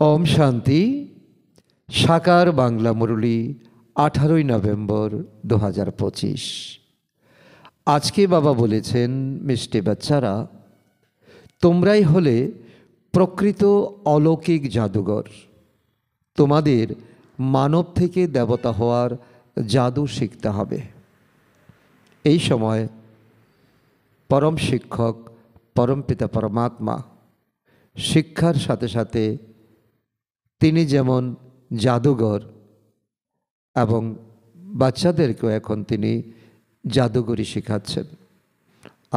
ওম শান্তি। সাকার বাংলা মুরলী 18 নভেম্বর 2025। আজকে বাবা বলেছেন, মিষ্টি বাচ্চারা, তোমরাই হলে প্রকৃত অলৌকিক জাদুঘর। তোমাদের মানব থেকে দেবতা হওয়ার জাদু শিখতে হবে। এই সময় পরম শিক্ষক পরমপিতা পরমাত্মা শিক্ষার সাথে সাথে তিনি যেমন জাদুঘর, এবং বাচ্চাদেরকেও এখন তিনি জাদুঘরই শেখাচ্ছেন।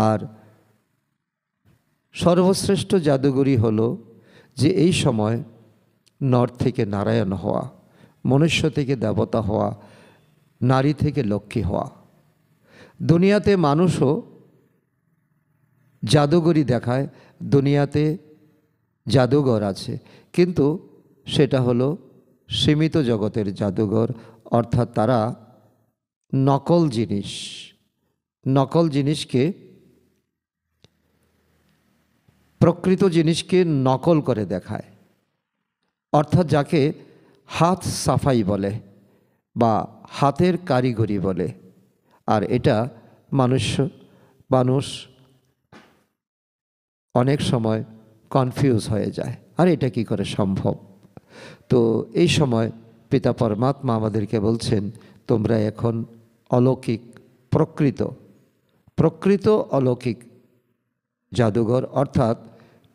আর সর্বশ্রেষ্ঠ জাদুঘরই হলো যে এই সময় নর থেকে নারায়ণ হওয়া, মনুষ্য থেকে দেবতা হওয়া, নারী থেকে লক্ষ্মী হওয়া। দুনিয়াতে মানুষও জাদুঘরই দেখায়, দুনিয়াতে জাদুঘর আছে, কিন্তু সেটা হলো সীমিত জগতের জাদুঘর, অর্থাৎ তারা নকল জিনিসকে প্রকৃত জিনিসকে নকল করে দেখায়, অর্থাৎ যাকে হাত সাফাই বলে বা হাতের কারিগরি বলে। আর এটা মানুষ অনেক সময় কনফিউজ হয়ে যায়, আর এটা কি করে সম্ভব। তো এই সময় পিতা পরমাত্মা আমাদেরকে বলছেন, তোমরা এখন অলৌকিক প্রকৃত অলৌকিক জাদুঘর, অর্থাৎ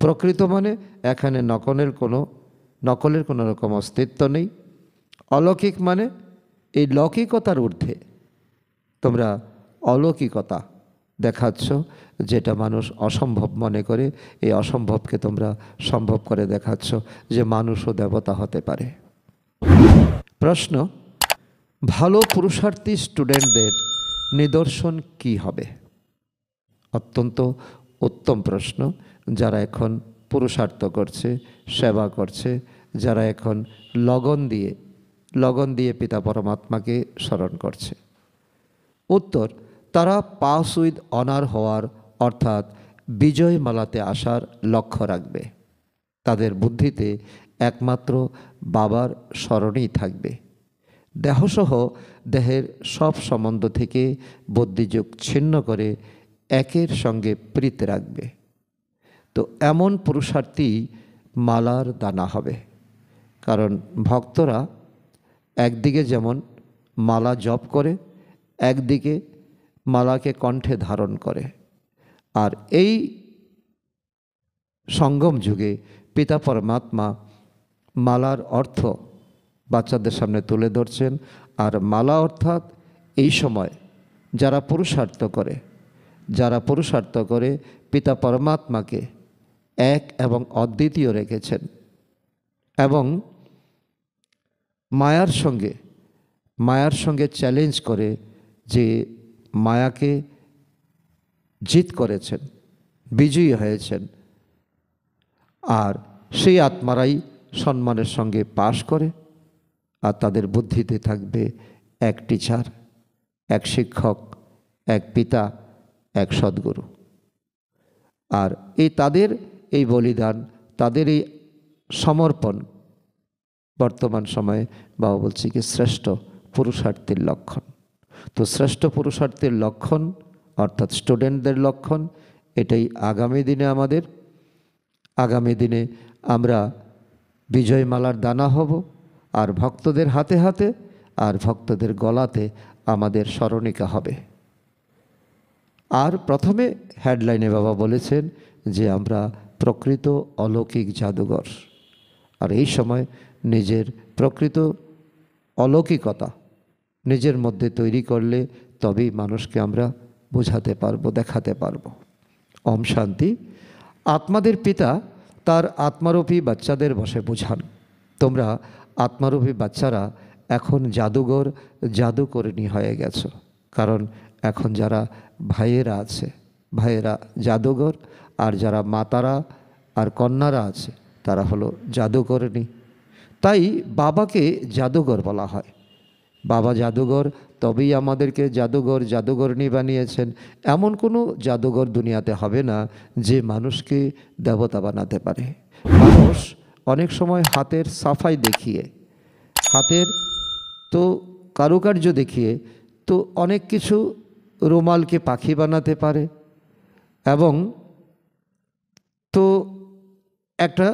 প্রকৃত মানে এখানে নকলের কোনো রকম অস্তিত্ব নেই। অলৌকিক মানে এই লৌকিকতার ঊর্ধ্বে তোমরা অলৌকিকতা দেখাচ্ছ, যেটা মানুষ অসম্ভব মনে করে, এই অসম্ভবকে তোমরা সম্ভব করে দেখাচ্ছ, যে মানুষও দেবতা হতে পারে। প্রশ্ন, ভালো পুরুষার্থী স্টুডেন্টদের নিদর্শন কি হবে? অত্যন্ত উত্তম প্রশ্ন। যারা এখন পুরুষার্থ করছে, সেবা করছে, যারা এখন লগন দিয়ে পিতা পরমাত্মাকে স্মরণ করছে। উত্তর, তারা পাস উইথ অনার হওয়ার, অর্থাৎ বিজয় মালাতে আসার লক্ষ্য রাখবে। তাদের বুদ্ধিতে একমাত্র বাবার স্মরণেই থাকবে। দেহসহ দেহের সব সম্বন্ধ থেকে বুদ্ধিযোগ ছিন্ন করে একের সঙ্গে প্রীতি রাখবে। তো এমন পুরুষার্থী মালার দানা হবে। কারণ ভক্তরা একদিকে যেমন মালা জপ করে, একদিকে মালাকে কণ্ঠে ধারণ করে। আর এই সঙ্গম যুগে পিতা পরমাত্মা মালার অর্থ বাচ্চাদের সামনে তুলে ধরছেন। আর মালা অর্থাৎ এই সময় যারা পুরুষার্থ করে পিতা পরমাত্মাকে এক এবং অদ্বিতীয় রেখেছেন, এবং মায়ার সঙ্গে চ্যালেঞ্জ করে যে মায়াকে জিত করেছেন, বিজয়ী হয়েছেন। আর সেই আত্মারাই সম্মানের সঙ্গে পাশ করে, আর তাদের বুদ্ধিতে থাকবে এক টিচার, এক শিক্ষক, এক পিতা, এক সদ্গুরু। আর তাদের এই বলিদান, তাদের এই সমর্পণ বর্তমান সময়ে বাবা বলছি কি শ্রেষ্ঠ পুরুষার্থীর লক্ষণ। তো শ্রেষ্ঠ পুরুষার্থীর লক্ষণ অর্থাৎ স্টুডেন্টদের লক্ষণ, এটাই আগামী দিনে আমরা বিজয়মালার দানা হব। আর ভক্তদের হাতে হাতে আর ভক্তদের গলাতে আমাদের স্মরণিকা হবে। আর প্রথমে হেডলাইনে বাবা বলেছেন যে আমরা প্রকৃত অলৌকিক জাদুঘর। আর এই সময় নিজের প্রকৃত অলৌকিকতা নিজের মধ্যে তৈরি করলে তবেই মানুষকে আমরা বোঝাতে পারবো, দেখাতে পারবো। ওম শান্তি। আত্মাদের পিতা তার আত্মারূপী বাচ্চাদের বসে বোঝান, তোমরা আত্মারূপী বাচ্চারা এখন জাদুকরিনী হয়ে গেছো। কারণ এখন যারা ভাইয়েরা জাদুঘর, আর যারা মাতারা আর কন্যারা আছে তারা হলো জাদুকরিনী। তাই বাবাকে জাদুঘর বলা হয়। বাবা জাদুঘর, তবেই আমাদেরকে জাদুঘরনী বানিয়েছেন। এমন কোনো জাদুঘর দুনিয়াতে হবে না যে মানুষকে দেবতা বানাতে পারে। মানুষ অনেক সময় হাতের সাফাই দেখিয়ে, হাতের তো কারুকার্য দেখিয়ে তো অনেক কিছু, রুমালকে পাখি বানাতে পারে এবং তো একটা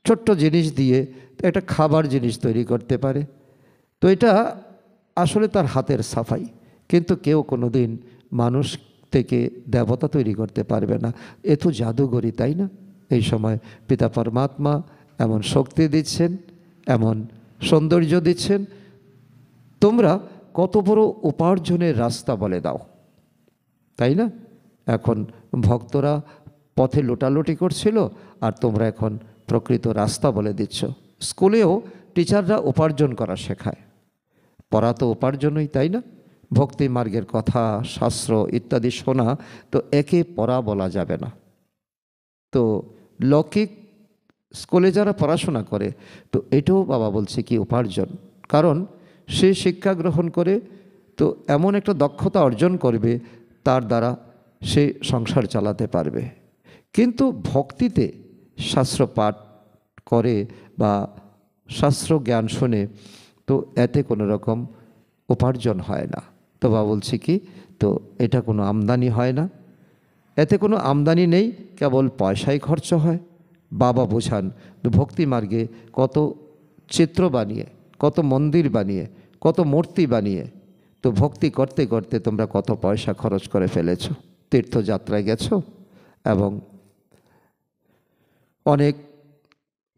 ছোট্ট জিনিস দিয়ে একটা খাবার জিনিস তৈরি করতে পারে। তো এটা আসলে তার হাতের সাফাই। কিন্তু কেউ কোনো দিন মানুষ থেকে দেবতা তৈরি করতে পারবে না। এ তো জাদুঘরি, তাই না? এই সময় পিতা পরমাত্মা এমন শক্তি দিচ্ছেন, এমন সৌন্দর্য দিচ্ছেন, তোমরা কত বড় উপার্জনের রাস্তা বলে দাও, তাই না? এখন ভক্তরা পথে লোটালোটি করছিল আর তোমরা এখন প্রকৃত রাস্তা বলে দিচ্ছ। স্কুলেও টিচাররা উপার্জন করা শেখায়, পড়া তো উপার্জনই, তাই না? ভক্তি মার্গের কথা, শাস্ত্র ইত্যাদি শোনা তো একে পড়া বলা যাবে না। তো লৌকিক স্কুলে যারা পড়াশোনা করে তো এটাও বাবা বলছে কি উপার্জন, কারণ সে শিক্ষা গ্রহণ করে তো এমন একটা দক্ষতা অর্জন করবে তার দ্বারা সে সংসার চালাতে পারবে। কিন্তু ভক্তিতে শাস্ত্র পাঠ করে বা শাস্ত্র জ্ঞান শুনে তো এতে কোনো রকম উপার্জন হয় না। তো বাবা বলছে কি, তো এটা কোনো আমদানি হয় না, এতে কোনো আমদানি নেই, কেবল পয়সাই খরচ হয়। বাবা বোঝান ভক্তি মার্গে কত চিত্র বানিয়ে, কত মন্দির বানিয়ে, কত মূর্তি বানিয়ে তো ভক্তি করতে করতে তোমরা কত পয়সা খরচ করে ফেলেছ, তীর্থযাত্রায় গেছো এবং অনেক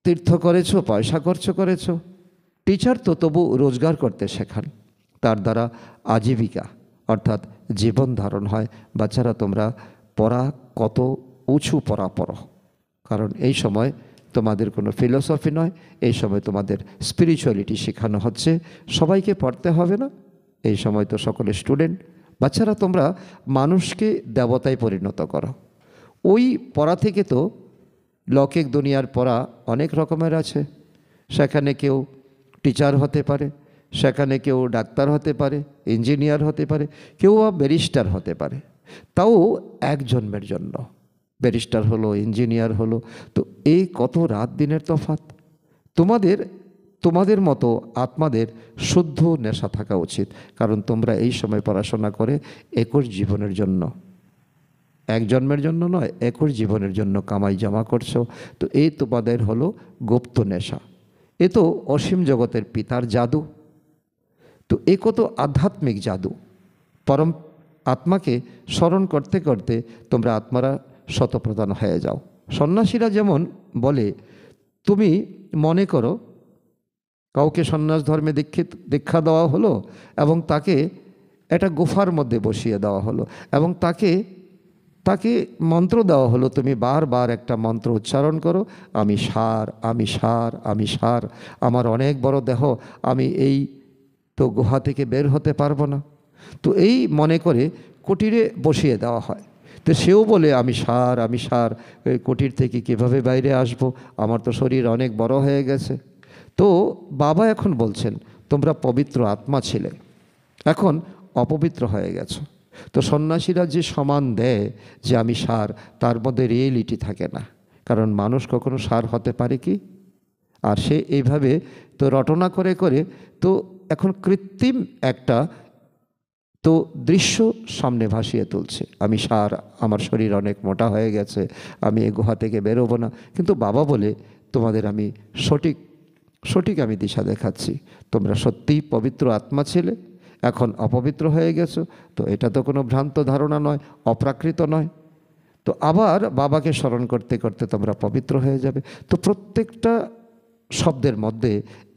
তীর্থ করেছো, পয়সা খরচ করেছো। টিচার তো তবু রোজগার করতে শেখান, তার দ্বারা আজীবিকা অর্থাৎ জীবন ধারণ হয়। বাচ্চারা তোমরা পড়া কত উঁচু পড়া পড়ো, কারণ এই সময় তোমাদের কোনো ফিলোসফি নয়, এই সময় তোমাদের স্পিরিচুয়ালিটি শেখানো হচ্ছে। সবাইকে পড়তে হবে না, এই সময় তো সকলে স্টুডেন্ট। বাচ্চারা তোমরা মানুষকে দেবতায় পরিণত করো। ওই পড়া থেকে তো লৌকিক দুনিয়ার পড়া অনেক রকমের আছে, সেখানে কেউ টিচার হতে পারে, সেখানে কেউ ডাক্তার হতে পারে, ইঞ্জিনিয়ার হতে পারে, কেউ ব্যারিস্টার হতে পারে, তাও এক জন্মের জন্য। ব্যারিস্টার হলো, ইঞ্জিনিয়ার হলো, তো এই কত রাত দিনের তফাৎ। তোমাদের মতো আত্মাদের শুদ্ধ নেশা থাকা উচিত, কারণ তোমরা এই সময় পড়াশোনা করে 21 জীবনের জন্য, এক জন্মের জন্য নয়, 21 জীবনের জন্য কামাই জমা করছো। তো এই তোমাদের হলো গুপ্ত নেশা, এ তো অসীম জগতের পিতার জাদু। তো এ কত আধ্যাত্মিক জাদু। পরম আত্মাকে স্মরণ করতে করতে তোমরা আত্মারা শতপ্রধান হয়ে যাও। সন্ন্যাসীরা যেমন বলে, তুমি মনে করো কাউকে সন্ন্যাস ধর্মে দীক্ষা দেওয়া হলো এবং তাকে একটা গুফার মধ্যে বসিয়ে দেওয়া হলো এবং তাকে মন্ত্র দেওয়া হলো, তুমি বারবার একটা মন্ত্র উচ্চারণ করো, আমি সার, আমি সার, আমি সার, আমার অনেক বড় দেহ, আমি এই তো গুহা থেকে বের হতে পারবো না। তো এই মনে করে কুটিরে বসিয়ে দেওয়া হয়। তো সেও বলে আমি সার, আমি সার, কুটির থেকে কীভাবে বাইরে আসব, আমার তো শরীর অনেক বড় হয়ে গেছে। তো বাবা এখন বলছেন তোমরা পবিত্র আত্মা ছিলে, এখন অপবিত্র হয়ে গেছো। তো সন্ন্যাসীরা যে সমান দেয় যে আমি সার, তার মধ্যে রিয়েলিটি থাকে না, কারণ মানুষ কখনো সার হতে পারে কি? আর সে এইভাবে তো রটনা করে করে তো এখন কৃত্রিম একটা তো দৃশ্য সামনে ভাসিয়ে তুলছে, আমি সার, আমার শরীর অনেক মোটা হয়ে গেছে, আমি এই গুহা থেকে বেরোবো না। কিন্তু বাবা বলে তোমাদের আমি সঠিক আমি দিশা দেখাচ্ছি, তোমরা সত্যিই পবিত্র আত্মা ছিলে, এখন অপবিত্র হয়ে গেছো। তো এটা তো কোনো ভ্রান্ত ধারণা নয়, অপ্রাকৃত নয়। তো আবার বাবাকে স্মরণ করতে করতে তোমরা পবিত্র হয়ে যাবে। তো প্রত্যেকটা শব্দের মধ্যে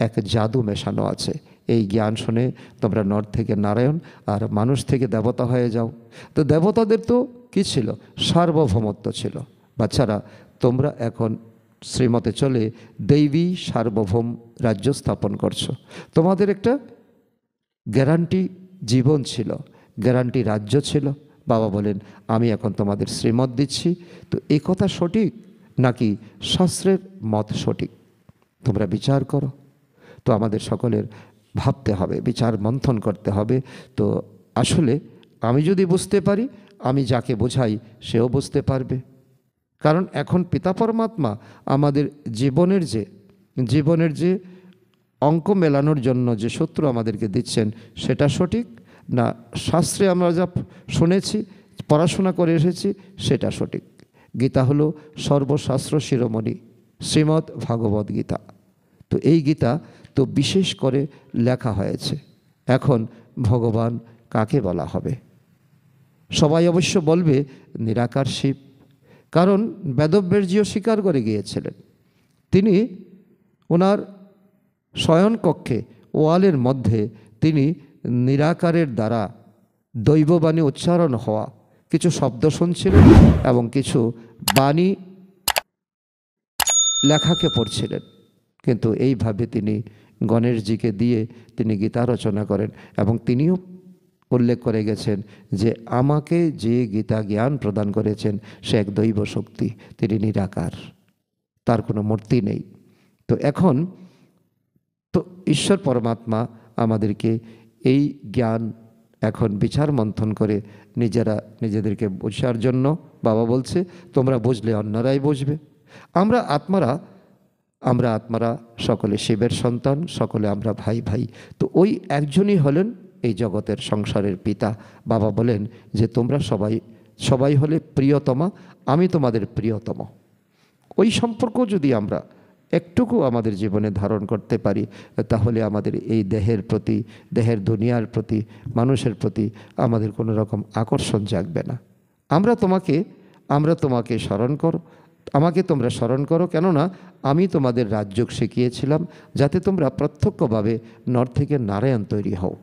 এক জাদু মেশানো আছে। এই জ্ঞান শুনে তোমরা নর থেকে নারায়ণ আর মানুষ থেকে দেবতা হয়ে যাও। তো দেবতাদের তো কী ছিল? সার্বভৌমত্ব ছিল। বাচ্চারা তোমরা এখন শ্রীমতে চলে দৈবী সার্বভৌম রাজ্য স্থাপন করছো। তোমাদের একটা গ্যারান্টি জীবন ছিল, গ্যারান্টি রাজ্য ছিল। বাবা বলেন আমি এখন তোমাদের শ্রীমত দিচ্ছি। তো এই কথা সঠিক নাকি শাস্ত্রের মত সঠিক? তোমরা বিচার করো। তো আমাদের সকলের ভাবতে হবে, বিচার মন্থন করতে হবে। তো আসলে আমি যদি বুঝতে পারি, আমি যাকে বোঝাই সেও বুঝতে পারবে। কারণ এখন পিতা পরমাত্মা আমাদের জীবনের যে অঙ্ক মেলানোর জন্য যে সূত্র আমাদেরকে দিচ্ছেন সেটা সঠিক না শাস্ত্রে আমরা যা শুনেছি পড়াশোনা করে এসেছি সেটা সঠিক। গীতা হলো সর্বশাস্ত্র শিরোমণি, শ্রীমদ্ ভাগবত গীতা। তো এই গীতা তো বিশেষ করে লেখা হয়েছে। এখন ভগবান কাকে বলা হবে? সবাই অবশ্য বলবে নিরাকার শিব, কারণ বেদব্যাসজিও স্বীকার করে গিয়েছিলেন। তিনি ওনার শয়নকক্ষে ওয়ালের মধ্যে তিনি নিরাকারের দ্বারা দৈববাণী উচ্চারণ হওয়া কিছু শব্দ শুনছিলেন এবং কিছু বাণী লেখাকে পড়ছিলেন। কিন্তু এইভাবে তিনি গণেশজিকে দিয়ে তিনি গীতা রচনা করেন এবং তিনিও উল্লেখ করে গেছেন যে আমাকে যে গীতা জ্ঞান প্রদান করেছেন সে এক দৈব শক্তি, তিনি নিরাকার, তার কোনো মূর্তি নেই। তো এখন তো ঈশ্বর পরমাত্মা আমাদেরকে এই জ্ঞান এখন বিচার মন্থন করে নিজেদেরকে বোঝার জন্য বাবা বলছে তোমরা বুঝলে অন্যরাই বুঝবে। আমরা আত্মারা সকলে শিবের সন্তান, সকলে আমরা ভাই ভাই। তো ওই একজনই হলেন এই জগতের সংসারের পিতা। বাবা বলেন যে তোমরা সবাই হলে প্রিয়তমা, আমি তোমাদের প্রিয়তম। ওই সম্পর্ক যদি আমরা একটুকু আমাদের জীবনে ধারণ করতে পারি তাহলে আমাদের এই দেহের প্রতি, দেহের দুনিয়ার প্রতি, মানুষের প্রতি আমাদের কোনো রকম আকর্ষণ জাগবে না। আমরা তোমাকে স্মরণ করো, আমাকে তোমরা স্মরণ করো, কেননা আমি তোমাদের রাজযোগ শিখিয়েছিলাম যাতে তোমরা প্রত্যক্ষভাবে নর থেকে নারায়ণ তৈরি হও।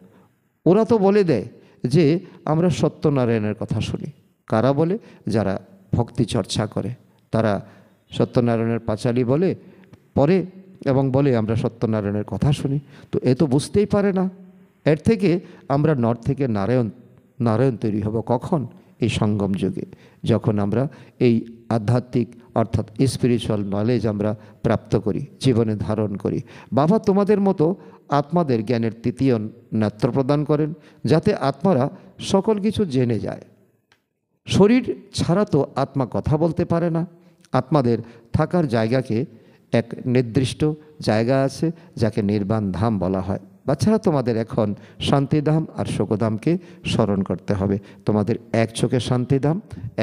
ওরা তো বলে দেয় যে আমরা সত্যনারায়ণের কথা শুনি। কারা বলে? যারা ভক্তি চর্চা করে তারা সত্যনারায়ণের পাঁচালী বলে পরে এবং বলে আমরা সত্যনারায়ণের কথা শুনি। তো এ তো বুঝতেই পারে না। এর থেকে আমরা নর থেকে নারায়ণ তৈরি হব কখন? এই সঙ্গম যুগে, যখন আমরা এই আধ্যাত্মিক অর্থাৎ স্পিরিচুয়াল নলেজ আমরা প্রাপ্ত করি, জীবনে ধারণ করি। বাবা তোমাদের মতো আত্মাদের জ্ঞানের তৃতীয় নেত্র প্রদান করেন যাতে আত্মারা সকল কিছু জেনে যায়। শরীর ছাড়া তো আত্মা কথা বলতে পারে না। আত্মাদের থাকার জায়গাকে এক নির্দিষ্ট জায়গা আছে যাকে নির্বাণ ধাম বলা হয়। বাচ্চারা তোমাদের এখন শান্তিধাম আর শোকধামকে স্মরণ করতে হবে। তোমাদের এক চোখে শান্তিধাম,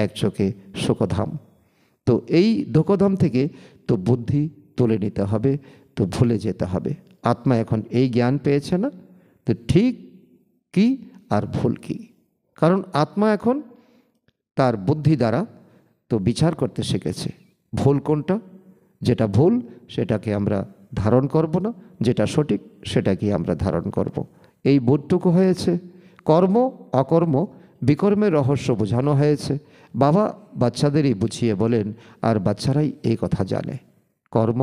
এক চোখে শোকধাম। তো এই ধোকধাম থেকে তো বুদ্ধি তুলে নিতে হবে, তো ভুলে যেতে হবে। আত্মা এখন এই জ্ঞান পেয়েছে না তো ঠিক কি আর ভুল কি, কারণ আত্মা এখন তার বুদ্ধি দ্বারা তো বিচার করতে শিখেছে ভুল কোনটা। যেটা ভুল সেটাকে আমরা ধারণ করব না, যেটা সঠিক সেটাকে আমরা ধারণ করব। এই বোধটুকু হয়েছে। কর্ম অকর্ম বিকর্মের রহস্য বোঝানো হয়েছে। বাবা বাচ্চাদেরই বুঝিয়ে বলেন আর বাচ্চারাই এই কথা জানে। কর্ম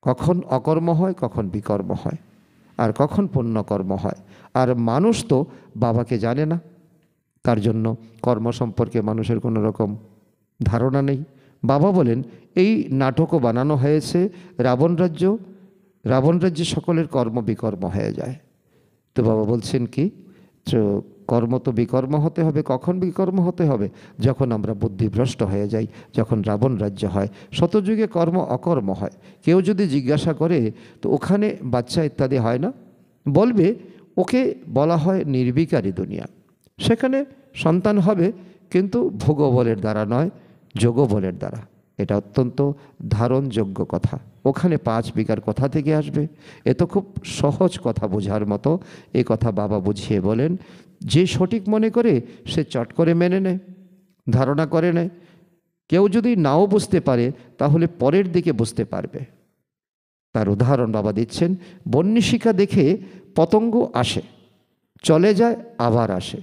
কখন অকর্ম হয়, কখন বিকর্ম হয়, আর কখন পুণ্যকর্ম হয়। আর মানুষ তো বাবাকে জানে না, তার জন্য কর্ম সম্পর্কে মানুষের কোনো রকম ধারণা নেই। বাবা বলেন এই নাটকও বানানো হয়েছে রাবণ রাজ্যে সকলের কর্ম বিকর্ম হয়ে যায়। তো বাবা বলছেন কি, কর্ম তো বিকর্ম হতে হবে। কখন বিকর্ম হতে হবে? যখন আমরা বুদ্ধিভ্রষ্ট হয়ে যাই, যখন রাবণ রাজ্য হয়। শতযুগে কর্ম অকর্ম হয়। কেউ যদি জিজ্ঞাসা করে তো ওখানে বাচ্চা ইত্যাদি হয় না, বলবে ওকে বলা হয় নির্বিকারী দুনিয়া। সেখানে সন্তান হবে কিন্তু ভোগবলের দ্বারা নয়, যোগবলের দ্বারা। এটা অত্যন্ত ধারণযোগ্য কথা। ওখানে 5 বিঘার কথা থেকে আসবে। এ তো খুব সহজ কথা বোঝার মতো। এই কথা বাবা বুঝিয়ে বলেন। যে সঠিক মনে করে সে চট করে মেনে নেয়, ধারণা করে নেয়। কেউ যদি নাও বুঝতে পারে তাহলে পরের দিকে বুঝতে পারবে। তার উদাহরণ বাবা দিচ্ছেন, বন্যিশিখা দেখে পতঙ্গ আসে, চলে যায়, আবার আসে।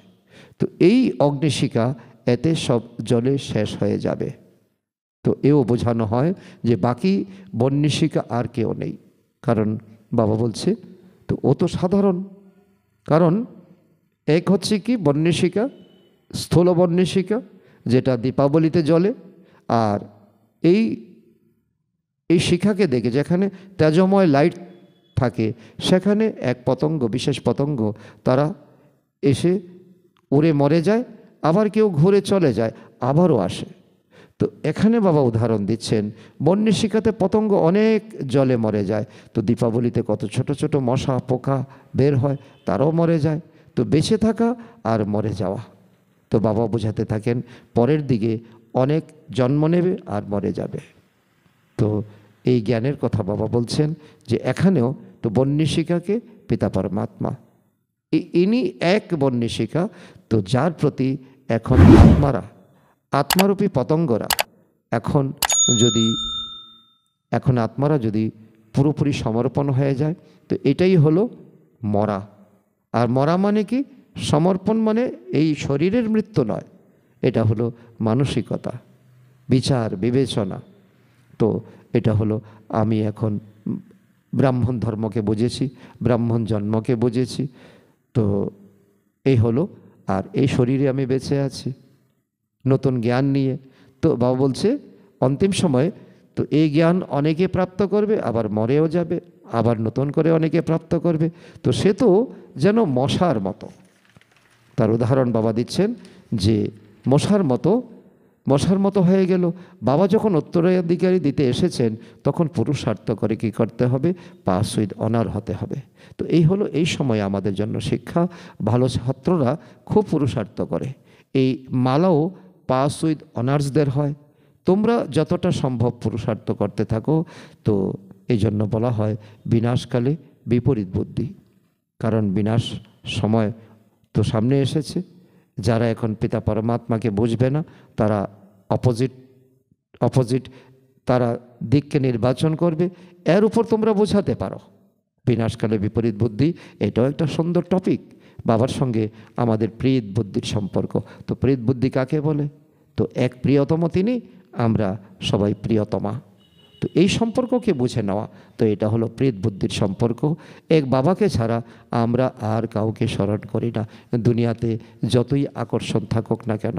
তো এই অগ্নিশিখা এতে সব জলে শেষ হয়ে যাবে। তো এও বোঝানো হয় যে বাকি বন্যিশিখা আর কেউ নেই। কারণ বাবা বলছে তো ও তো সাধারণ। কারণ এক হচ্ছে কি বন্যিশিখা, স্থূল বন্যিশিখা যেটা দীপাবলিতে জ্বলে, আর এই শিখাকে দেখে যেখানে তেজময় লাইট থাকে সেখানে এক পতঙ্গ, বিশেষ পতঙ্গ, তারা এসে উড়ে মরে যায়, আবার কেউ ঘুরে চলে যায়, আবারও আসে। তো এখানে বাবা উদাহরণ দিচ্ছেন, বন্যশিখাতে পতঙ্গ অনেক জলে মরে যায়, তো দীপাবলিতে কত ছোট ছোট মশা পোকা বের হয়, তারাও মরে যায়। তো বেঁচে থাকা আর মরে যাওয়া, তো বাবা বোঝাতে থাকেন পরের দিকে অনেক জন্ম নেবে আর মরে যাবে। তো এই জ্ঞানের কথা বাবা বলছেন যে এখানেও তো বন্যশিখাকে পিতা পরমাত্মা, ইনি এক বন্যশিখা, তো যার প্রতি এখন আত্মারূপী পতঙ্গরা এখন আত্মারা যদি পুরোপুরি সমর্পণ হয়ে যায়, তো এটাই হলো মরা। আর মরা মানে কি? সমর্পণ মানে এই শরীরের মৃত্যু নয়, এটা হলো মানসিকতা, বিচার বিবেচনা। তো এটা হলো আমি এখন ব্রাহ্মণ ধর্মকে বুঝেছি, ব্রাহ্মণ জন্মকে বুঝেছি, তো এই হলো, আর এই শরীরে আমি বেঁচে আছি নতুন জ্ঞান নিয়ে। তো বাবা বলছে অন্তিম সময়ে তো এই জ্ঞান অনেকে প্রাপ্ত করবে, আবার মরেও যাবে, আবার নতুন করে অনেকে প্রাপ্ত করবে। তো সে তো যেন মশার মতো, তার উদাহরণ বাবা দিচ্ছেন যে মশার মতো হয়ে গেল। বাবা যখন উত্তরাধিকারী দিতে এসেছেন তখন পুরুষার্থ করে কি করতে হবে? পাস উইথ অনার হতে হবে। তো এই হলো এই সময় আমাদের জন্য শিক্ষা। ভালো ছাত্ররা খুব পুরুষার্থ করে, এই মালাও পাস উইথ অনার্সদের হয়। তোমরা যতটা সম্ভব পুরুষার্থ করতে থাকো। তো এই জন্য বলা হয় বিনাশকালে বিপরীত বুদ্ধি, কারণ বিনাশ সময় তো সামনে এসেছে। যারা এখন পিতা পরমাত্মাকে বুঝবে না, তারা অপোজিট তারা দিককে নির্বাচন করবে। এর উপর তোমরা বোঝাতে পারো বিনাশকালে বিপরীত বুদ্ধি, এটাও একটা সুন্দর টপিক। বাবার সঙ্গে আমাদের প্রীত বুদ্ধির সম্পর্ক। তো প্রীত বুদ্ধি কাকে বলে? তো এক প্রিয়তম তিনি, আমরা সবাই প্রিয়তমা। তো এই সম্পর্ককে বুঝে নেওয়া, তো এটা হলো প্রীত বুদ্ধির সম্পর্ক। এক বাবাকে ছাড়া আমরা আর কাউকে স্মরণ করি না, দুনিয়াতে যতই আকর্ষণ থাকুক না কেন।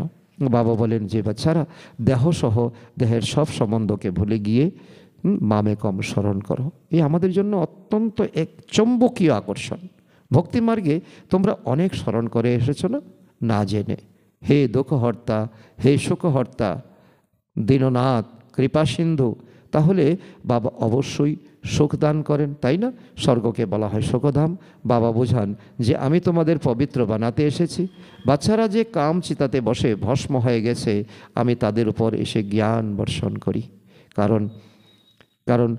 বাবা বলেন যে বাচ্চারা দেহসহ দেহের সব সম্বন্ধকে ভুলে গিয়ে মামে কম স্মরণ করো। এই আমাদের জন্য অত্যন্ত এক চৌম্বকীয় আকর্ষণ। ভক্তিমার্গে তোমরা অনেক স্মরণ করে এসেছো না জেনে। হে দুঃখহর্তা, হে সুখহর্তা, দীননাথ, কৃপাসিন্ধু। তাহলে বাবা অবশ্যই সুখ দান করেন, তাই না? স্বর্গকে বলা হয় সুখধাম। বাবা বোঝান যে আমি তোমাদের পবিত্র বানাতে এসেছি। বাচ্চারা যে কাম চিতাতে বসে ভস্ম হয়ে গেছে, আমি তাদের উপর এসে জ্ঞান বর্ষণ করি। কারণ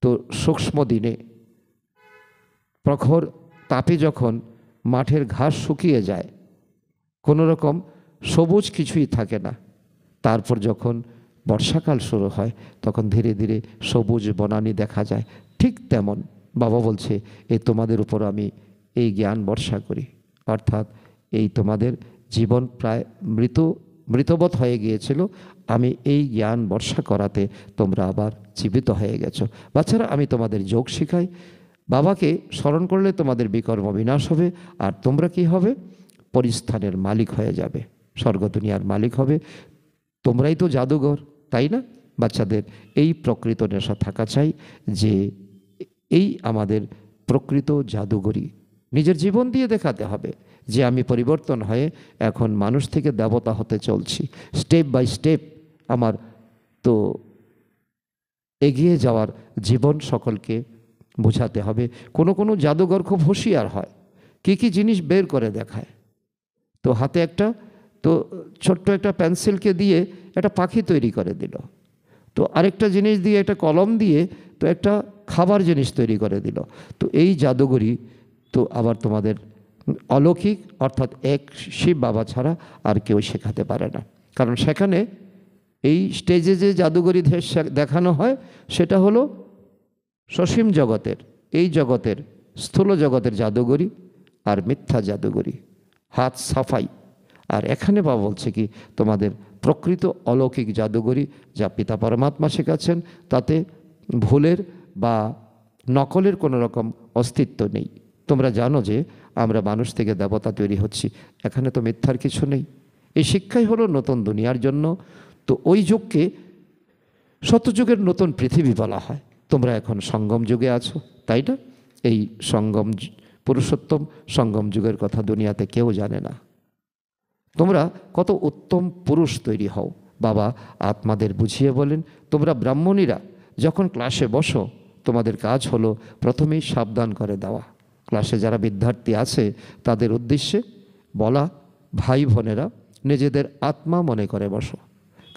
তো সূক্ষ্ম দিনে প্রখর তাপে যখন মাঠের ঘাস শুকিয়ে যায়, কোনো রকম সবুজ কিছুই থাকে না, তারপর যখন বর্ষাকাল শুরু হয় তখন ধীরে ধীরে সবুজ বনানী দেখা যায়। ঠিক তেমন বাবা বলছে এই তোমাদের উপর আমি এই জ্ঞান বর্ষা করি, অর্থাৎ এই তোমাদের জীবন প্রায় মৃতবৎ হয়ে গিয়েছিল, আমি এই জ্ঞান বর্ষা করাতে তোমরা আবার জীবিত হয়ে গেছো। বাচ্চারা আমি তোমাদের যোগ শিখাই। বাবাকে স্মরণ করলে তোমাদের বিকর্ম বিনাশ হবে, আর তোমরা কি হবে? পরিস্থানের মালিক হয়ে যাবে, স্বর্গ দুনিয়ার মালিক হবে। তোমরাই তো জাদুঘর, তাই না? বাচ্চাদের এই প্রকৃত নেশা থাকা চাই যে এই আমাদের প্রকৃত জাদুঘরই নিজের জীবন দিয়ে দেখাতে হবে যে আমি পরিবর্তন হয়ে এখন মানুষ থেকে দেবতা হতে চলছি। স্টেপ বাই স্টেপ আমার তো এগিয়ে যাওয়ার জীবন সকলকে বোঝাতে হবে। কোনো জাদুঘর খুব হুঁশিয়ার হয়, কী জিনিস বের করে দেখায়। তো হাতে একটা তো ছোট্ট একটা পেন্সিলকে দিয়ে একটা পাখি তৈরি করে দিল, তো আরেকটা জিনিস দিয়ে একটা কলম দিয়ে তো একটা খাবার জিনিস তৈরি করে দিল। তো এই জাদুঘরি তো আবার তোমাদের অলৌকিক, অর্থাৎ এক শিব বাবা ছাড়া আর কেউ শেখাতে পারে না। কারণ সেখানে এই স্টেজে যে জাদুঘরি দেখানো হয় সেটা হলো সসীম জগতের, এই জগতের স্থূল জগতের জাদুঘরি আর মিথ্যা জাদুঘরি, হাত সাফাই। আর এখানে বাবা বলছে কি তোমাদের প্রকৃত অলৌকিক জাদুঘরি যা পিতা পরমাত্মা শেখাচ্ছেন, তাতে ভুলের বা নকলের কোনো রকম অস্তিত্ব নেই। তোমরা জানো যে আমরা মানুষ থেকে দেবতা তৈরি হচ্ছি, এখানে তো মিথ্যার কিছু নেই। এই শিক্ষাই হলো নতুন দুনিয়ার জন্য। তো ওই যুগকে সত্যযুগের নতুন পৃথিবী বলা হয়। তোমরা এখন সঙ্গম যুগে আছো, তাই না? এই সঙ্গম পুরুষোত্তম সঙ্গম যুগের কথা দুনিয়াতে কেউ জানে না। তোমরা কত উত্তম পুরুষ তৈরি হও, বাবা আত্মাদের বুঝিয়ে বলেন, তোমরা ব্রাহ্মণীরা যখন ক্লাসে বসো, তোমাদের কাজ হলো প্রথমেই সাবধান করে দেওয়া। ক্লাসে যারা বিদ্যার্থী আছে তাদের উদ্দেশ্যে বলা, ভাই বোনেরা নিজেদের আত্মা মনে করে বসো,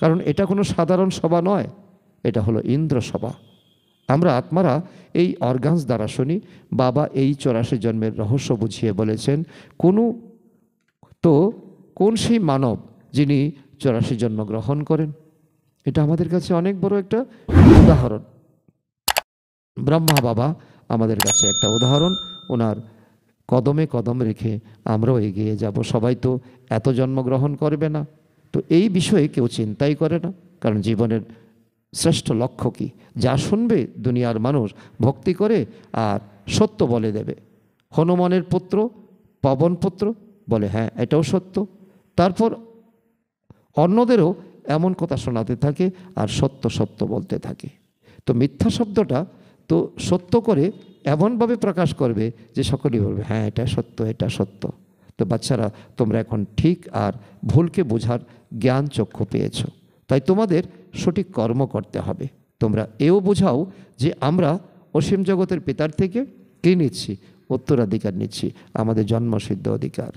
কারণ এটা কোনো সাধারণ সভা নয়, এটা হলো ইন্দ্র সভা। আমরা আত্মারা এই অর্গানস দ্বারা শুনি। বাবা এই 84 জন্মের রহস্য বুঝিয়ে বলেছেন, কোন সেই মানব যিনি 84 জন্ম গ্রহণ করেন। এটা আমাদের কাছে অনেক বড় একটা উদাহরণ। ব্রহ্মা বাবা আমাদের কাছে একটা উদাহরণ। ওনার কদমে কদম রেখে আমরাও এগিয়ে যাব। সবাই তো এত জন্মগ্রহণ করবে না, তো এই বিষয়ে কেউ চিন্তাই করে না, কারণ জীবনের শ্রেষ্ঠ লক্ষ্য কি? যা শুনবে দুনিয়ার মানুষ ভক্তি করে আর সত্য বলে দেবে। হনুমানের পুত্র পবন পুত্র বলে হ্যাঁ এটাও সত্য, তারপর অন্যদেরও এমন কথা শোনাতে থাকে আর সত্য সত্য বলতে থাকে। তো মিথ্যা শব্দটা তো সত্য করে এমনভাবে প্রকাশ করবে যে সকলেই বলবে হ্যাঁ এটা সত্য, এটা সত্য। তো বাচ্চারা, তোমরা এখন ঠিক আর ভুলকে বোঝার জ্ঞান চক্ষু পেয়েছ, তাই তোমাদের সঠিক কর্ম করতে হবে। তোমরা এও বোঝাও যে আমরা অসীম জগতের পিতার থেকে কী নিচ্ছি? উত্তরাধিকার নিচ্ছি, আমাদের জন্মসিদ্ধ অধিকার।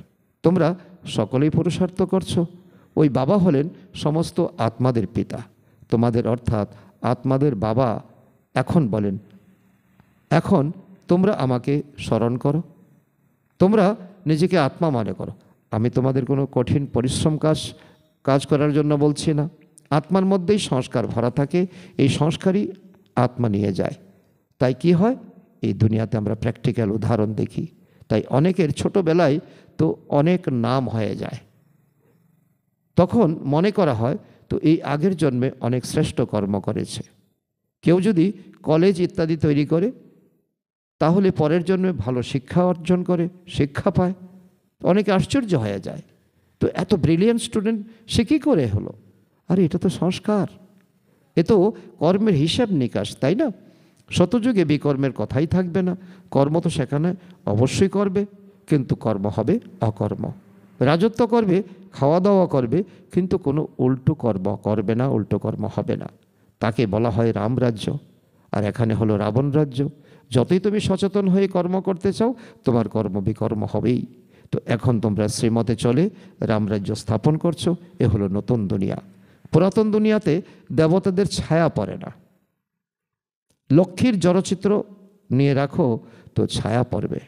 তোমরা সকলেই পুরুষার্থ করছো। ওই বাবা হলেন সমস্ত আত্মাদের পিতা, তোমাদের অর্থাৎ আত্মাদের বাবা। এখন বলেন, এখন তোমরা আমাকে স্মরণ করো, তোমরা নিজেকে আত্মা মনে করো। আমি তোমাদের কোনো কঠিন পরিশ্রম কাজ করার জন্য বলছি না। আত্মার মধ্যেই সংস্কার ভরা থাকে, এই সংস্কারই আত্মা নিয়ে যায়। তাই কি হয়, এই দুনিয়াতে আমরা প্র্যাকটিক্যাল উদাহরণ দেখি। তাই অনেকের ছোটোবেলায় তো অনেক নাম হয়ে যায়, তখন মনে করা হয় তো এই আগের জন্মে অনেক শ্রেষ্ঠ কর্ম করেছে। কেউ যদি কলেজ ইত্যাদি তৈরি করে, তাহলে পরের জন্মে ভালো শিক্ষা অর্জন করে, শিক্ষা পায়। অনেকে আশ্চর্য হয়ে যায়, তো এত ব্রিলিয়েন্ট স্টুডেন্ট সে কী করে হলো? আরে এটা তো সংস্কার, এ তো কর্মের হিসাব নিকাশ, তাই না? শতযুগে বিকর্মের কথাই থাকবে না। কর্ম তো সেখানে অবশ্যই করবে, কিন্তু কর্ম হবে অকর্ম। রাজত্ব করবে, খাওয়া দাওয়া করবে, কিন্তু কোনো উল্টো কর্ম করবে না, উল্টো কর্ম হবে না। তাকে বলা হয় রামরাজ্য, আর এখানে হলো রাবণ রাজ্য। যতই তুমি সচেতন হয়ে কর্ম করতে চাও, তোমার কর্ম বিকর্ম হবেই। তো এখন তোমরা শ্রীমতে চলে রামরাজ্য স্থাপন করছো, এ হলো নতুন দুনিয়া। পুরাতন দুনিয়াতে দেবতাদের ছায়া পড়ে না। লক্ষ্মীর জড়চিত্র নিয়ে রাখো তো ছায়া পড়বে,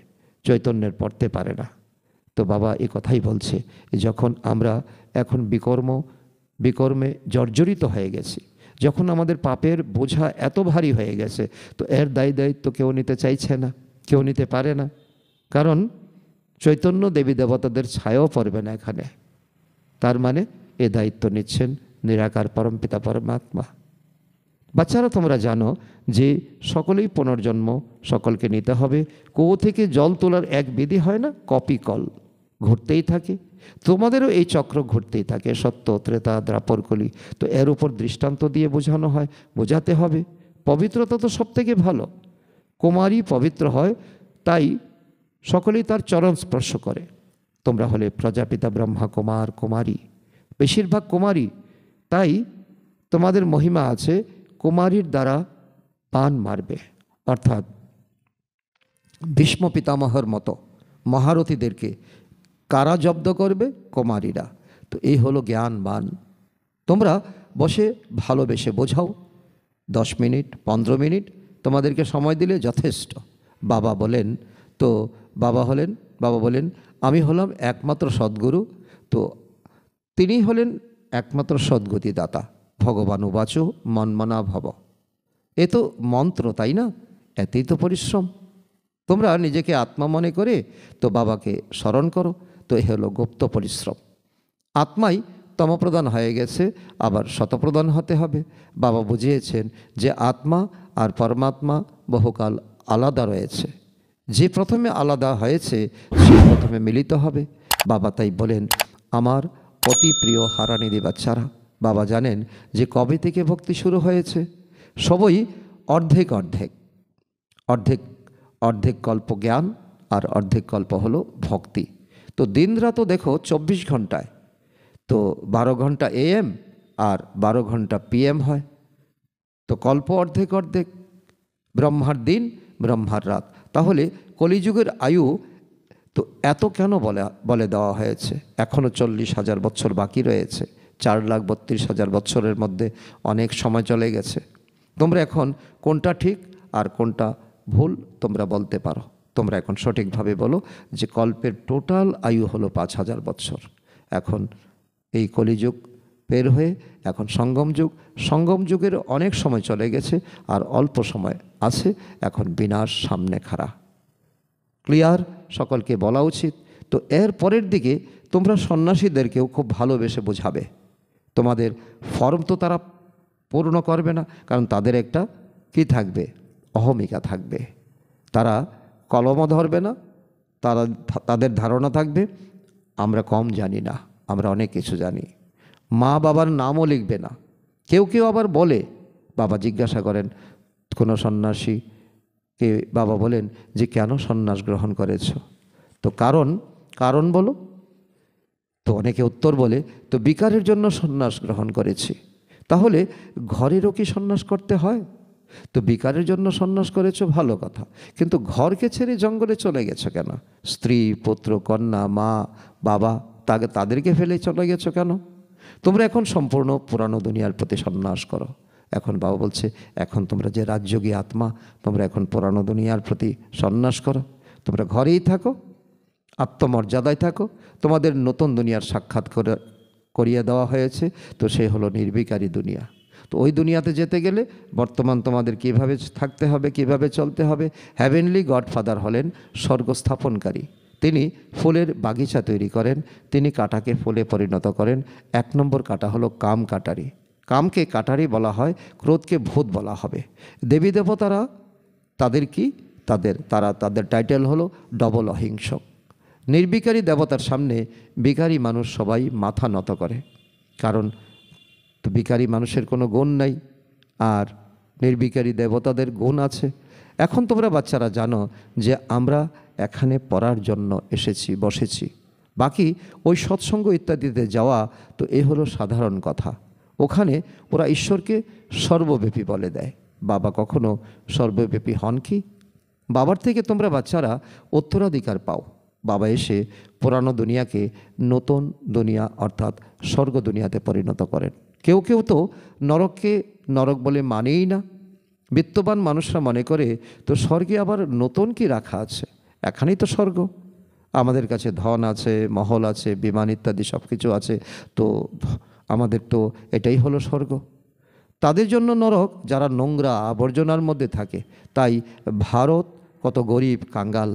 চৈতন্যের পড়তে পারে না। তো বাবা এ কথাই বলছে, যখন আমরা এখন বিকর্মে জর্জরিত হয়ে গেছি, যখন আমাদের পাপের বোঝা এত ভারী হয়ে গেছে, তো এর দায়িত্ব কেউ নিতে চাইছে না, কেউ নিতে পারে না। কারণ চৈতন্য দেবী দেবতাদের ছায়াও পড়বে না এখানে। তার মানে এ দায়িত্ব নিচ্ছেন নিরাকার পরমপিতা পরমাত্মা। বাচ্চারা, তোমরা জানো যে সকলেই পুনর্জন্ম সকলকে নিতে হবে। কুয়ো থেকে জল তোলার এক বিধি হয় না, কপি কল ঘুরতেই থাকে। তোমাদেরও এই চক্র ঘুরতেই থাকে, সত্য ত্রেতা দ্রাপর কলি। তো এর উপর দৃষ্টান্ত দিয়ে বোঝানো হয়, বোঝাতে হবে। পবিত্রতা তো সব থেকে ভালো। কুমারী পবিত্র হয়, তাই সকলেই তার চরণ স্পর্শ করে। তোমরা হলে প্রজাপিতা ব্রহ্মা কুমার কুমারী, বেশিরভাগ কুমারী, তাই তোমাদের মহিমা আছে। কুমারীর দ্বারা পান মারবে, অর্থাৎ ভীষ্ম পিতামহর মতো মহারথীদেরকে কারা জব্দ করবে? কুমারীরা। তো এই হলো জ্ঞানবান। তোমরা বসে ভালোবেসে বোঝাও, 10 মিনিট 15 মিনিট তোমাদেরকে সময় দিলে যথেষ্ট। বাবা বলেন, তো বাবা বলেন আমি হলাম একমাত্র সদ্গুরু। তো তিনি হলেন একমাত্র সদ্গতিদাতা। ভগবান উবাচ মন্মনা ভব। এ তো মন্ত্র, তাই না? এতেই তো পরিশ্রম। তোমরা নিজেকে আত্মা মনে করে তো বাবাকে স্মরণ করো। তো এ হলো গুপ্ত পরিশ্রম। আত্মাই তমপ্রধান হয়ে গেছে, আবার শতপ্রধান হতে হবে। বাবা বুঝিয়েছেন যে আত্মা আর পরমাত্মা বহুকাল আলাদা রয়েছে। যে প্রথমে আলাদা হয়েছে সে প্রথমে মিলিত হবে। বাবা তাই বলেন, আমার অতি প্রিয় হারানিধি বাচ্চারা, বাবা জানেন যে কবে থেকে ভক্তি শুরু হয়েছে। সবই অর্ধেক অর্ধেক অর্ধেক অর্ধেক কল্প জ্ঞান আর অর্ধেক কল্প হলো ভক্তি। তো দিন রাতও দেখো 24 ঘন্টায়, তো 12 ঘন্টা AM আর 12 ঘন্টা PM হয়। তো কল্প অর্ধেক অর্ধেক, ব্রহ্মার দিন ব্রহ্মার রাত। তাহলে কলিযুগের আয়ু তো এত কেন বলে দেওয়া হয়েছে? এখনও 40,000 বছর বাকি রয়েছে। 4,32,000 বছরের মধ্যে অনেক সময় চলে গেছে। তোমরা এখন কোনটা ঠিক আর কোনটা ভুল তোমরা বলতে পারো। তোমরা এখন সঠিকভাবে বলো যে কল্পের টোটাল আয়ু হলো 5,000 বছর। এখন এই কলিযুগ পের হয়ে এখন সঙ্গম যুগের অনেক সময় চলে গেছে, আর অল্প সময় আছে। এখন বিনাশ সামনে খাড়া। ক্লিয়ার? সকলকে বলা উচিত। তো এর পরের দিকে তোমরা সন্ন্যাসীদেরকেও খুব ভালোবেসে বোঝাবে। তোমাদের ফর্ম তো তারা পূর্ণ করবে না, কারণ তাদের একটা কি থাকবে? অহমিকা থাকবে। তারা কলমও ধরবে না। তাদের ধারণা থাকবে আমরা কম জানি না, আমরা অনেক কিছু জানি। মা বাবার নামও লিখবে না। কেউ কেউ আবার বলে, বাবা জিজ্ঞাসা করেন কোনো সন্ন্যাসীকে, বাবা বলেন যে কেন সন্ন্যাস গ্রহণ করেছ? তো কারণ বলো। তো অনেকে উত্তর বলে, তো বিকারের জন্য সন্ন্যাস গ্রহণ করেছি। তাহলে ঘরেরও কি সন্ন্যাস করতে হয়? তো বিকারের জন্য সন্ন্যাস করেছো, ভালো কথা, কিন্তু ঘরকে ছেড়ে জঙ্গলে চলে গেছো কেন? স্ত্রী, পুত্র, কন্যা, মা, বাবা, তাদেরকে ফেলে চলে গেছো কেন? তোমরা এখন সম্পূর্ণ পুরানো দুনিয়ার প্রতি সন্ন্যাস করো। এখন বাবা বলছে, এখন তোমরা যে রাজযোগী আত্মা, তোমরা এখন পুরানো দুনিয়ার প্রতি সন্ন্যাস করো। তোমরা ঘরেই থাকো, আত্মমর্যাদায় থাকো। তোমাদের নতুন দুনিয়ার সাক্ষাৎ করিয়ে দেওয়া হয়েছে, তো সে হলো নির্বিকারী দুনিয়া। তো ওই দুনিয়াতে যেতে গেলে বর্তমান তোমাদের কিভাবে থাকতে হবে, কিভাবে চলতে হবে। হ্যাভেনলি গডফাদার হলেন স্বর্গ স্থাপনকারী। তিনি ফুলের বাগিচা তৈরি করেন, তিনি কাঁটাকে ফুলে পরিণত করেন। 1 নম্বর কাঁটা হলো কাম কাটারি। কামকে কাটারি বলা হয়, ক্রোধকে ভূত বলা হবে। দেবী দেবতারা তাদের কি? তাদের টাইটেল হলো ডবল অহিংসক। নির্বিকারী দেবতার সামনে বিকারী মানুষ সবাই মাথা নত করে, কারণ তো বিকারী মানুষের কোনো গুণ নাই, আর নির্বিকারী দেবতাদের গুণ আছে। এখন তোমরা বাচ্চারা জানো যে আমরা এখানে পড়ার জন্য বসেছি। বাকি ওই সৎসঙ্গ ইত্যাদিতে যাওয়া তো এ হলো সাধারণ কথা। ওখানে ওরা ঈশ্বরকে সর্বব্যাপী বলে দেয়। বাবা কখনো সর্বব্যাপী হন কি? বাবার থেকে তোমরা বাচ্চারা উত্তরাধিকার পাও। বাবা এসে পুরানো দুনিয়াকে নতুন দুনিয়া অর্থাৎ স্বর্গ দুনিয়াতে পরিণত করেন। কেউ কেউ তো নরককে নরক বলে মানেই না। বিত্তবান মানুষরা মনে করে তো স্বর্গে আবার নতুন কি রাখা আছে, এখানেই তো স্বর্গ। আমাদের কাছে ধন আছে, মহল আছে, বিমান ইত্যাদি সব কিছু আছে, তো আমাদের তো এটাই হলো স্বর্গ। তাদের জন্য নরক যারা নোংরা আবর্জনার মধ্যে থাকে। তাই ভারত কত গরিব কাঙ্গাল।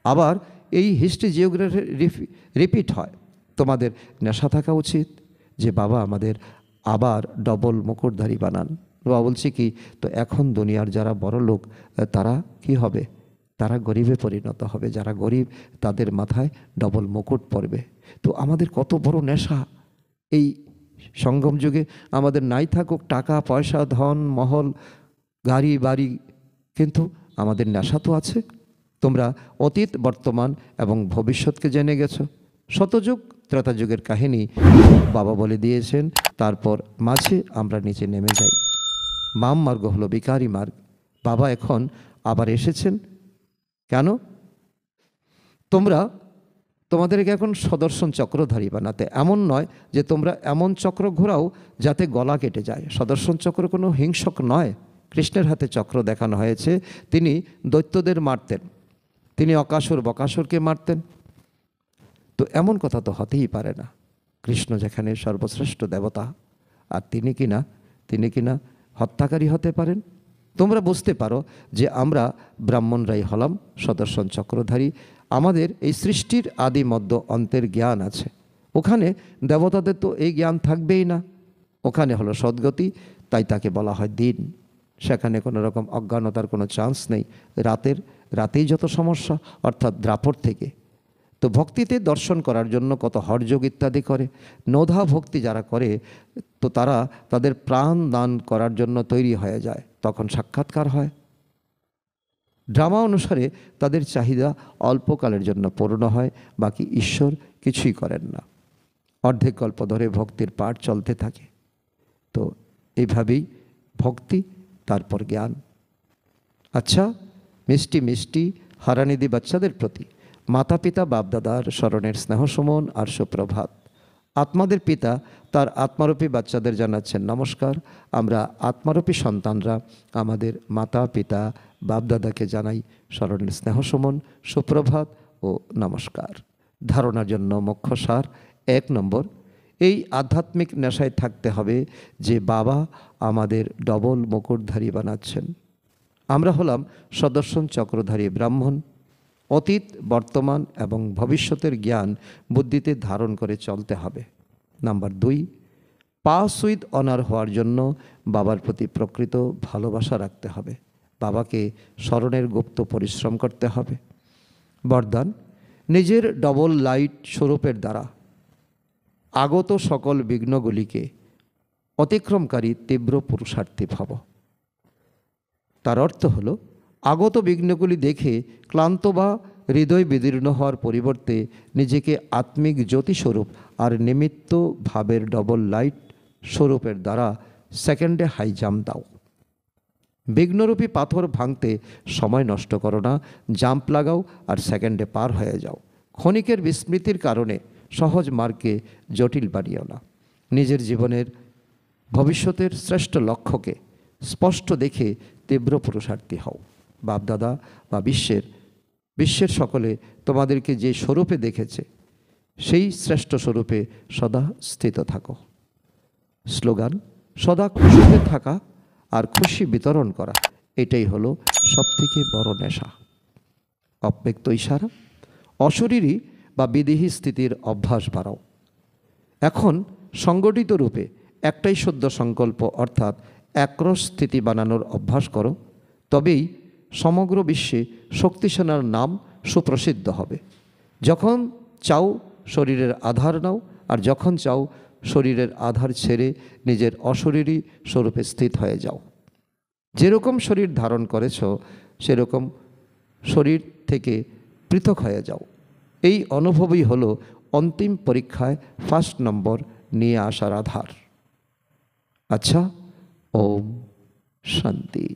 আবার এই হিস্ট্রি জিওগ্রাফি রিপিট হয়। তোমাদের নেশা থাকা উচিত যে বাবা আমাদের আবার ডবল মুকুটধারী বানান। বাবা বলছি কি, তো এখন দুনিয়ার যারা বড় লোক তারা কি হবে? তারা গরিবে পরিণত হবে। যারা গরিব তাদের মাথায় ডবল মুকুট পড়বে। তো আমাদের কত বড় নেশা এই সঙ্গম যুগে। আমাদের নাই থাকুক টাকা পয়সা, ধন মহল, গাড়ি বাড়ি, কিন্তু আমাদের নেশা তো আছে। তোমরা অতীত, বর্তমান এবং ভবিষ্যৎকে জেনে গেছো। শতযুগ ত্রেতা যুগের কাহিনী বাবা বলে দিয়েছেন। তারপর মাঝে আমরা নিচে নেমে যাই। বাম মার্গ হলো বিকারী মার্গ। বাবা এখন আবার এসেছেন কেন? তোমাদেরকে এখন সদর্শন চক্রধারী বানাতে। এমন নয় যে তোমরা এমন চক্র ঘোরাও যাতে গলা কেটে যায়। সদর্শন চক্র কোনো হিংসক নয়। কৃষ্ণের হাতে চক্র দেখানো হয়েছে, তিনি দৈত্যদের মারতেন, তিনি অকাসুর বকাসুরকে মারতেন। তো এমন কথা তো হতেই পারে না। কৃষ্ণ যেখানে সর্বশ্রেষ্ঠ দেবতা, আর তিনি কিনা হত্যাকারী হতে পারেন? তোমরা বুঝতে পারো যে আমরা ব্রাহ্মণরাই হলাম সদর্শন চক্রধারী। আমাদের এই সৃষ্টির আদি মধ্য অন্তের জ্ঞান আছে। ওখানে দেবতাদের তো এই জ্ঞান থাকবেই না। ওখানে হলো সদ্গতি, তাই তাকে বলা হয় দিন। সেখানে কোনো রকম অজ্ঞানতার কোনো চান্স নেই। রাতেই যত সমস্যা, অর্থাৎ দ্রাপর থেকে। তো ভক্তিতে দর্শন করার জন্য কত হরযোগ ইত্যাদি করে। নোধা ভক্তি যারা করে তো তারা তাদের প্রাণ দান করার জন্য তৈরি হয়ে যায়, তখন সাক্ষাৎকার হয়। ড্রামা অনুসারে তাদের চাহিদা অল্পকালের জন্য পূর্ণ হয়, বাকি ঈশ্বর কিছুই করেন না। অর্ধেক গল্প ধরে ভক্তির পাঠ চলতে থাকে। তো এইভাবেই ভক্তি, তারপর জ্ঞান। আচ্ছা, মিষ্টি মিষ্টি হারানিধি বাচ্চাদের প্রতি মাতা পিতা বাপদাদার স্মরণের স্নেহ সুমন আর সুপ্রভাত। আত্মাদের পিতা তার আত্মারূপী বাচ্চাদের জানাচ্ছেন নমস্কার। আমরা আত্মারূপী সন্তানরা আমাদের মাতা পিতা বাপদাদাকে জানাই স্মরণের স্নেহ সুমন, সুপ্রভাত ও নমস্কার। ধারণার জন্য মুখ্য সার: 1 নম্বর, এই আধ্যাত্মিক নেশায় থাকতে হবে যে বাবা আমাদের ডবল মুকুটধারী বানাচ্ছেন। আমরা হলাম সুদর্শন চক্রধারী ব্রাহ্মণ। অতীত, বর্তমান এবং ভবিষ্যতের জ্ঞান বুদ্ধিতে ধারণ করে চলতে হবে। নাম্বার 2, পাস উইথ অনার হওয়ার জন্য বাবার প্রতি প্রকৃত ভালোবাসা রাখতে হবে। বাবাকে স্মরণের গুপ্ত পরিশ্রম করতে হবে। বরদান: নিজের ডবল লাইট স্বরূপের দ্বারা আগত সকল বিঘ্নগুলিকে অতিক্রমকারী তীব্র পুরুষার্থী ভব। তার অর্থ হলো, আগত বিঘ্নগুলি দেখে ক্লান্ত বা হৃদয় বিদীর্ণ হওয়ার পরিবর্তে নিজেকে আত্মিক জ্যোতিস্বরূপ আর নিমিত্ত ভাবের ডবল লাইট স্বরূপের দ্বারা সেকেন্ডে হাই জাম্প দাও। বিঘ্নরূপী পাথর ভাঙতে সময় নষ্ট করো না, জাম্প লাগাও আর সেকেন্ডে পার হয়ে যাও। ক্ষণিকের বিস্মৃতির কারণে সহজ মার্গকে জটিল বানিও না। নিজের জীবনের ভবিষ্যতের শ্রেষ্ঠ লক্ষ্যকে স্পষ্ট দেখে তীব্র পুরুষার্থী হও। বাপদাদা বা বিশ্বের সকলে তোমাদেরকে যে স্বরূপে দেখেছে সেই শ্রেষ্ঠ স্বরূপে সদা স্থিত থাকো। স্লোগান: সদা খুশিতে থাকা আর খুশি বিতরণ করা, এটাই হলো সবথেকে বড় নেশা। অব্যক্ত ইশারা: অশরীরী বা বিদেহী স্থিতির অভ্যাস বাড়াও। এখন সংগঠিত রূপে একটাই সদ্য সংকল্প অর্থাৎ একরস স্থিতি বানানোর অভ্যাস করো, তবেই সমগ্র বিশ্বে শক্তিসেনার নাম সুপ্রসিদ্ধ হবে। যখন চাও শরীরের আধার নাও, আর যখন চাও শরীরের আধার ছেড়ে নিজের অশরীরী স্বরূপে স্থিত হয়ে যাও। যেরকম শরীর ধারণ করেছ সেরকম শরীর থেকে পৃথক হয়ে যাও। এই অনুভবই হলো অন্তিম পরীক্ষায় ফার্স্ট নম্বর নিয়ে আসার আধার। আচ্ছা, ওম শান্তি।